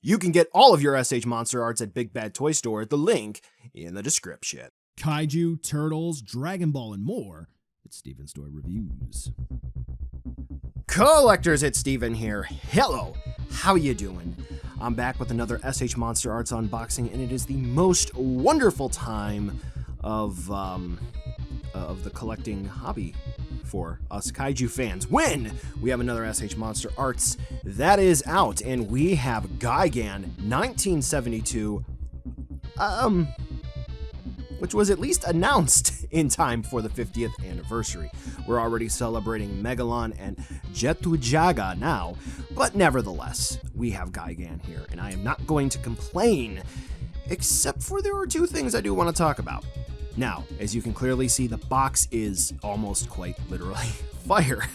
You can get all of your SH Monster Arts at Big Bad Toy Store at the link in the description. Kaiju, turtles, Dragon Ball, and more. It's Steven's Toy Reviews. Collectors, it's Steven here. Hello, how you doing? I'm back with another SH Monster Arts unboxing, and it is the most wonderful time of the collecting hobby for us kaiju fans when we have another SH Monster Arts that is out, and we have Gigan 1972, which was at least announced in time for the 50th anniversary. We're already celebrating Megalon and Jetujaga now, but nevertheless, we have Gigan here, and I am not going to complain, except for there are two things I do want to talk about. Now, as you can clearly see, the box is almost quite literally fire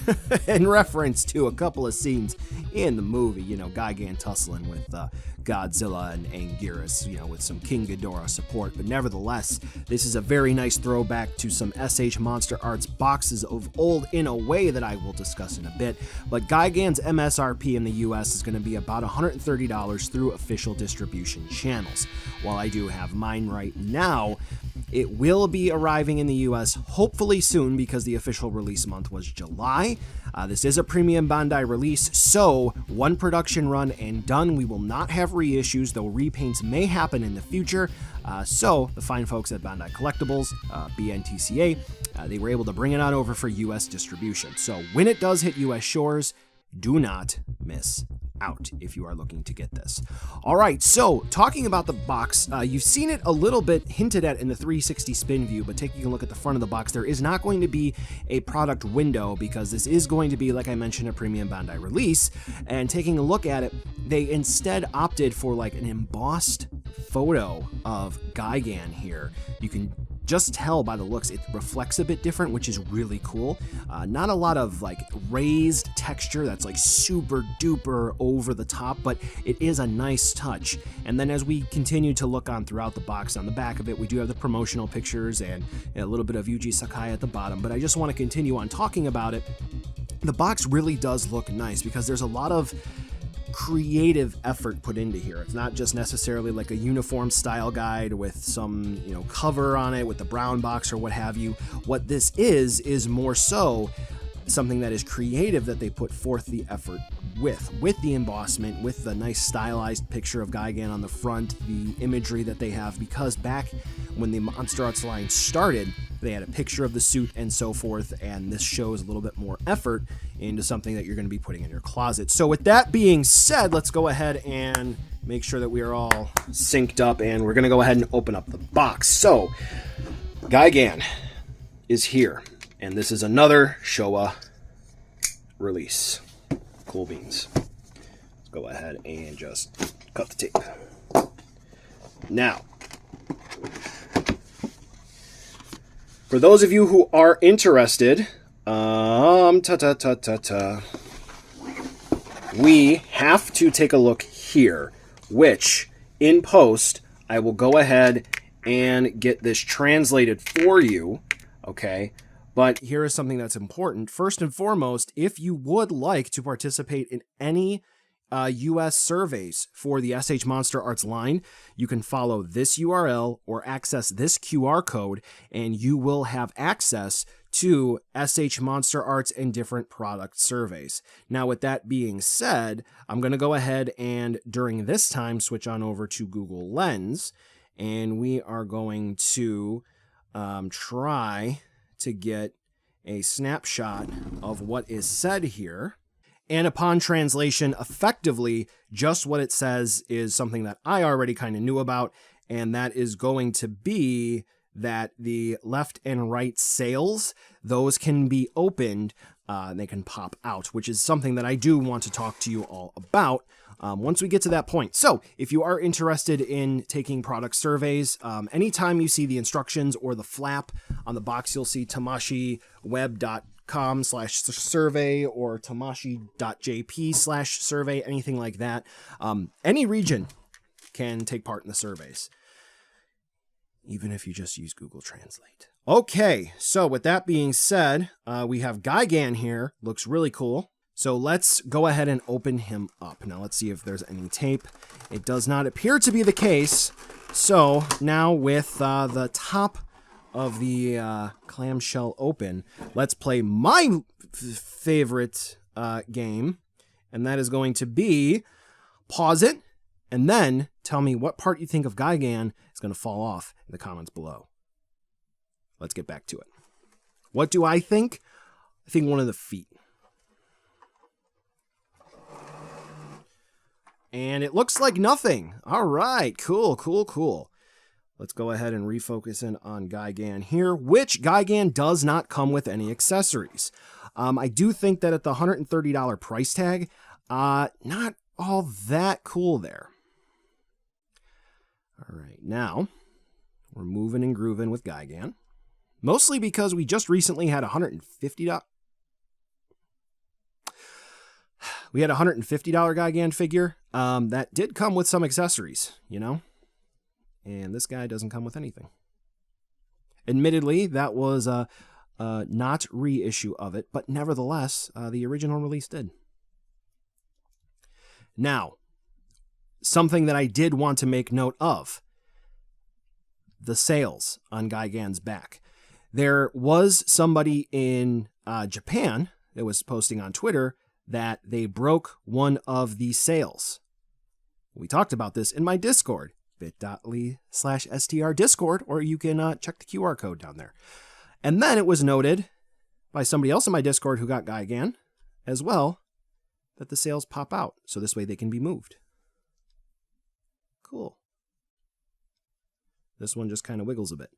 in reference to a couple of scenes in the movie. You know, Gigan tussling with Godzilla and Anguirus, you know, with some King Ghidorah support. But nevertheless, this is a very nice throwback to some SH Monster Arts boxes of old in a way that I will discuss in a bit. But Gigan's MSRP in the US is going to be about $130 through official distribution channels. While I do have mine right now, it will be arriving in the US hopefully soon because the official release month was July. This is a premium Bandai release, so one production run and done. We will not have reissues, though repaints may happen in the future. So the fine folks at Bandai Collectibles, BNTCA, they were able to bring it on over for US distribution. So when it does hit US shores, do not miss out if you are looking to get this. All right, so talking about the box, you've seen it a little bit hinted at in the 360 spin view, but taking a look at the front of the box, there is not going to be a product window because this is going to be, like I mentioned, a premium Bandai release. And taking a look at it, they instead opted for like an embossed photo of Gigan here. You can just tell by the looks, it reflects a bit different, which is really cool. Not a lot of like raised texture that's like super duper over the top, but it is a nice touch. And then as we continue to look on throughout the box, on the back of it, we do have the promotional pictures and a little bit of Yuji Sakai at the bottom, but I just want to continue on talking about it. The box really does look nice because there's a lot of creative effort put into here. It's not just necessarily like a uniform style guide with some, you know, cover on it with the brown box or what have you. What this is more so something that is creative that they put forth the effort with the embossment, with the nice stylized picture of Gigan on the front, the imagery that they have, because back when the Monster Arts line started, they had a picture of the suit and so forth, and this shows a little bit more effort into something that you're going to be putting in your closet. So with that being said, let's go ahead and make sure that we are all synced up, and we're going to go ahead and open up the box. So Gigan is here, and this is another Showa release. Cool beans. Let's go ahead and just cut the tape. Now, for those of you who are interested, we have to take a look here, which in post, I will go ahead and get this translated for you, okay? But here is something that's important. First and foremost, if you would like to participate in any US surveys for the SH Monster Arts line, you can follow this URL or access this QR code, and you will have access to SH Monster Arts and different product surveys. Now, with that being said, I'm going to go ahead and during this time switch on over to Google Lens, and we are going to try to get a snapshot of what is said here. And upon translation, effectively, just what it says is something that I already kind of knew about, and that is going to be that the left and right sails, those can be opened, they can pop out, which is something that I do want to talk to you all about once we get to that point. So if you are interested in taking product surveys, anytime you see the instructions or the flap on the box, you'll see tamashiweb.com/survey or tamashi.jp/survey, anything like that. Any region can take part in the surveys, even if you just use Google Translate. Okay, so with that being said, we have Gigan here. Looks really cool. So let's go ahead and open him up. Now let's see if there's any tape. It does not appear to be the case. So now with the top of the clamshell open, let's play my favorite game. And that is going to be pause it and then tell me what part you think of Gigan is going to fall off in the comments below. Let's get back to it. What do I think? I think one of the feet. And it looks like nothing. All right, cool, cool, cool. Let's go ahead and refocus in on Gigan here, which Gigan does not come with any accessories. I do think that at the $130 price tag, not all that cool there. All right, now we're moving and grooving with Gigan. Mostly because we just recently had $150. We had a $150 Gigan figure that did come with some accessories, you know? And this guy doesn't come with anything. Admittedly, that was a not reissue of it, but nevertheless, the original release did. Now, something that I did want to make note of, the sales on Gigan's back. There was somebody in Japan that was posting on Twitter that they broke one of the sales. We talked about this in my Discord, bit.ly/STR Discord, or you can check the QR code down there. And then it was noted by somebody else in my Discord who got Gigan as well that the sales pop out, so this way they can be moved. Cool. This one just kind of wiggles a bit.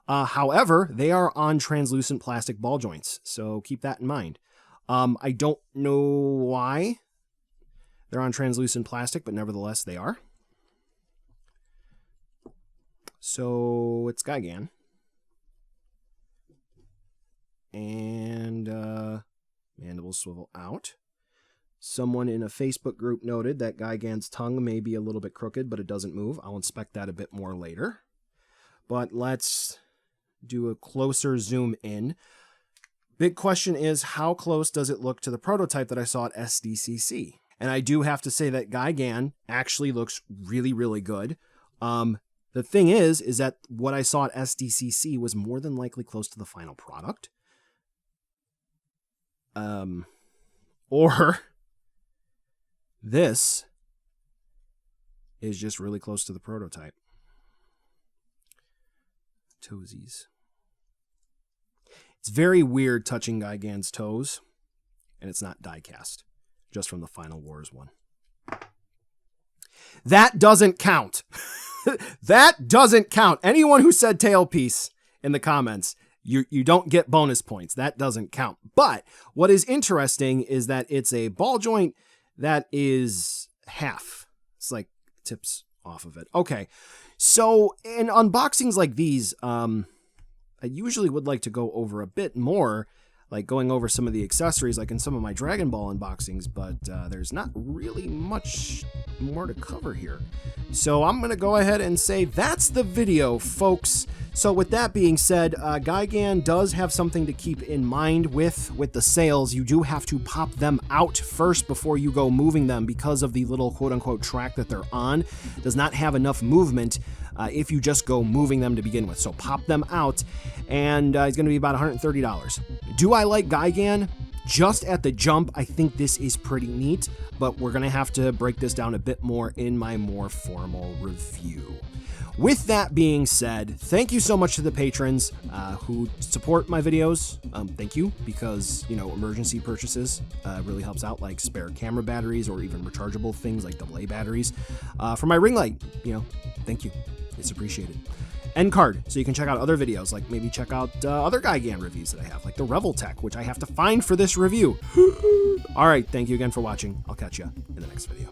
However, they are on translucent plastic ball joints, so keep that in mind. I don't know why they're on translucent plastic, but nevertheless they are. So it's Gigan. And mandibles swivel out. Someone in a Facebook group noted that Gigan's tongue may be a little bit crooked, but it doesn't move. I'll inspect that a bit more later. But let's do a closer zoom in. Big question is, how close does it look to the prototype that I saw at SDCC? And I do have to say that Gigan actually looks really, really good. The thing is that what I saw at SDCC was more than likely close to the final product. Or this is just really close to the prototype. Toesies. It's very weird touching Gigan's toes, and it's not die-cast, just from the Final Wars one. That doesn't count. That doesn't count. Anyone who said tailpiece in the comments, you don't get bonus points. That doesn't count. But what is interesting is that it's a ball joint that is half. It's like tips off of it. Okay. So in unboxings like these, I usually would like to go over a bit more, like going over some of the accessories, like in some of my Dragon Ball unboxings, but there's not really much more to cover here. So I'm going to go ahead and say that's the video, folks. So with that being said, Gigan does have something to keep in mind with the sales. You do have to pop them out first before you go moving them, because of the little quote-unquote track that they're on. It does not have enough movement if you just go moving them to begin with. So pop them out, and it's going to be about $130. Do I like Gigan? Just at the jump, I think this is pretty neat, but we're going to have to break this down a bit more in my more formal review. With that being said, thank you so much to the patrons who support my videos. Thank you, because, you know, emergency purchases really helps out, like spare camera batteries or even rechargeable things like AA batteries. For my ring light, you know, thank you. It's appreciated. End card, so you can check out other videos, like maybe check out other Gigan reviews that I have, like the Rebel Tech, which I have to find for this review. All right, thank you again for watching. I'll catch you in the next video.